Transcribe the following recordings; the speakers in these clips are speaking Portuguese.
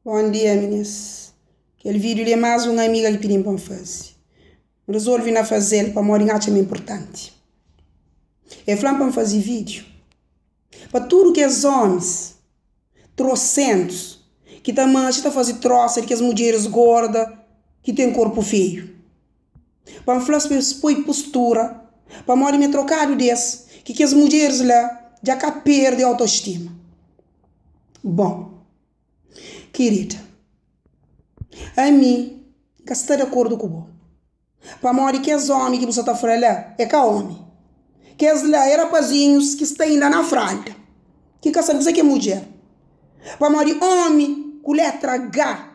Bom dia, meninas. Aquele vídeo é mais uma amiga que pediu para fazer. Resolvi na fazer para morar em é importante. É falando para fazer vídeo. Para tudo que os homens, trocentos, que também está fazer troça, que as mulheres gordas, que têm corpo feio. Para falar sobre postura, para morar me trocado desse, que as mulheres lá já perdem a autoestima. Bom, querida, a mim, que está de acordo com você. Para morar que os homens que você está falando lá, é que homem. Que os lá é rapazinhos que estão ainda na fralda. Que sabe que é mulher. Para morar homem com letra H,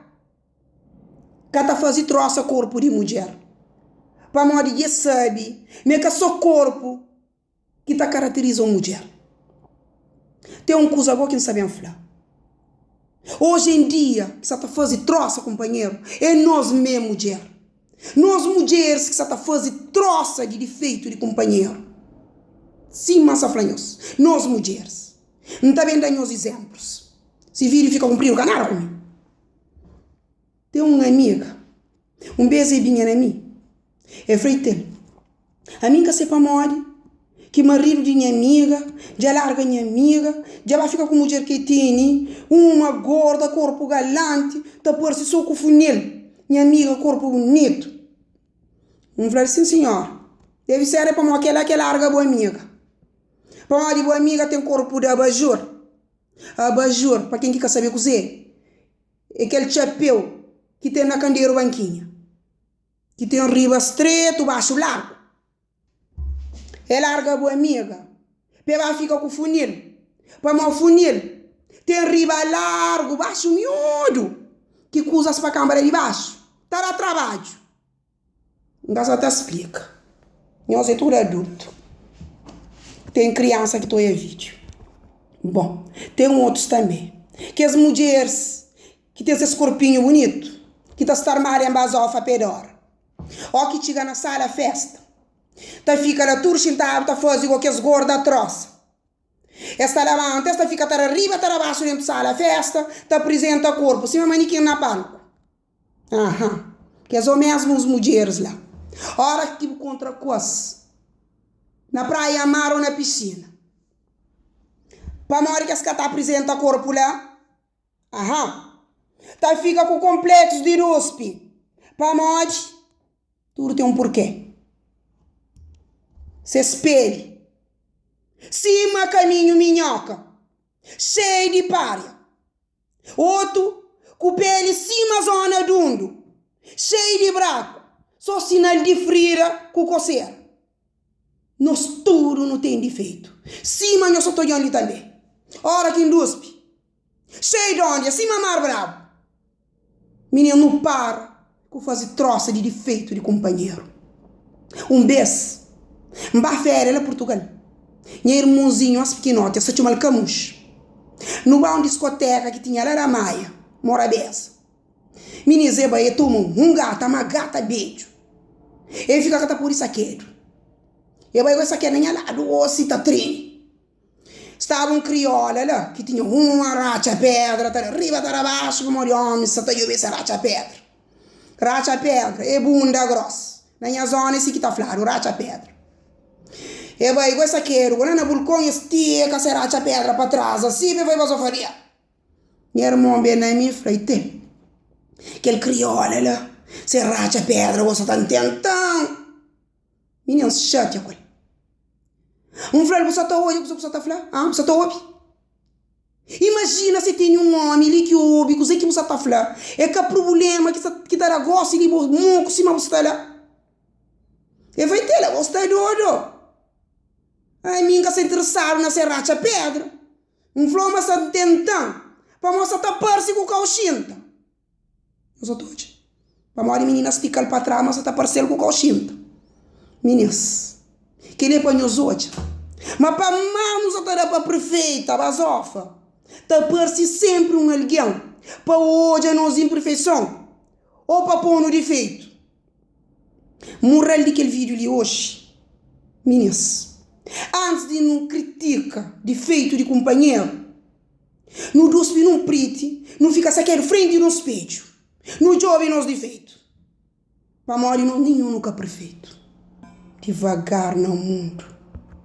que está fazendo troça corpo de mulher. Para morar que sabe, mas que só corpo que está caracteriza uma mulher. Tem uma coisa agora que não sabem falar. Hoje em dia, que você está fazendo troça, companheiro, é nós mesmo, mulher. Nós mulheres que você está fazendo troça de defeito de companheiro. Sim, mas aflanhos. Nós mulheres. Não está bem dando os exemplos. Se vir e fica cumprindo o canal comigo. Tem uma amiga. Um beijo e binha na mim. É freitel. A minha que se para morrer. Que marido de minha amiga, já larga minha amiga, já vai ficar com mulher que tem, uma gorda, corpo galante, tá por si só com funil, minha amiga, corpo bonito. Falei, sim senhor, deve ser para aquela que larga boa amiga. Para uma de boa amiga tem corpo de abajur. Abajur, para quem quer saber cozer, é aquele chapéu que tem na candeira banquinha, que tem um riba estreito, baixo largo. É larga boa amiga. Pega fica com funil. Para o funil. Tem riba largo, baixo miúdo. Que coisas para a câmara de baixo. Está lá trabalho. Então só te explica. Nós é tudo adulto. Tem criança que estou em vídeo. Bom, tem outros também. Que as mulheres que tem esse corpinho bonito. Que está se armando em basofa pedor. Ou que chega na sala festa. Tá fica na turcha tá fazendo igual que as gordas troça. Esta levanta, esta fica tá arriba, tá abaixo dentro da sala, festa, tá apresenta corpo, cima manequim na palco. Aham. Que são mesmo as mulheres lá. Hora que contra coisa. Na praia, mar ou na piscina. Para a hora que esta tá apresenta corpo lá. Aham. Tá fica com complexos de ruspe. Para a hora, tudo tem um porquê. Se espelhe. Cima caminho minhoca. Cheio de párea. Outro com pele cima zona dundo. Cheio de braco. Só sinal de frira com coceira. Nós tudo não tem defeito. Cima nós só estou ali também. Hora que induspe. Cheio de onde? Cima mar bravo. Menino não para com fazer troça de defeito de companheiro. Um beijo. Mbafere lá Portugal. Minha irmãozinho, as pequenotas, se chama Camus. No bar discoteca que tinha lá na Maia, Morabeza. Minizeba e tomam um gata, uma gata beijo. Ele fica cata por isso aqui. Eu vai com essa aqui nem lá do osso tá trine. Estava um crioula lá que tinha uma racha pedra, tá arriba, tá abaixo, como de homem, só tá eu essa racha pedra. Racha pedra, é bunda grossa. Na minha zona esse que tá falando, racha pedra. E vai com essa quero, quando na balcão estica, será a pedra para trás, assim me vai para a faria. Minha irmã bem na minha frente. Aquele crioula lá, será a pedra, você está tentando. Menino, chate a coisa. Frei, você está hoje, você está falando? Você está hoje? Imagina se tem um homem ali que ouve, que você está falando. É que o problema que está na gosta de muito cima você está lá. E vai ter lá, você está doido. Ai, minha se interessaram na serracha pedra. Floma se tentando. Para mostrar tapar-se com o cauchinta. Eu sou todo. Para morrer menina se ficar para trás, mas está parcelo com o cauchinta. Meninas. Que ele põe os outros. Mas para mão não está para prefeita, basofa. Tapar-se sempre um alguém. Para hoje a nossa imperfeição. Ou para pôr no defeito. Moral daquele vídeo de hoje. Meninas. Antes de não criticar defeito de companheiro, No duspe num prite, não fica sequer frente no espelho. No jovem nos defeitos. Para morrer nenhum nunca perfeito. Devagar no mundo.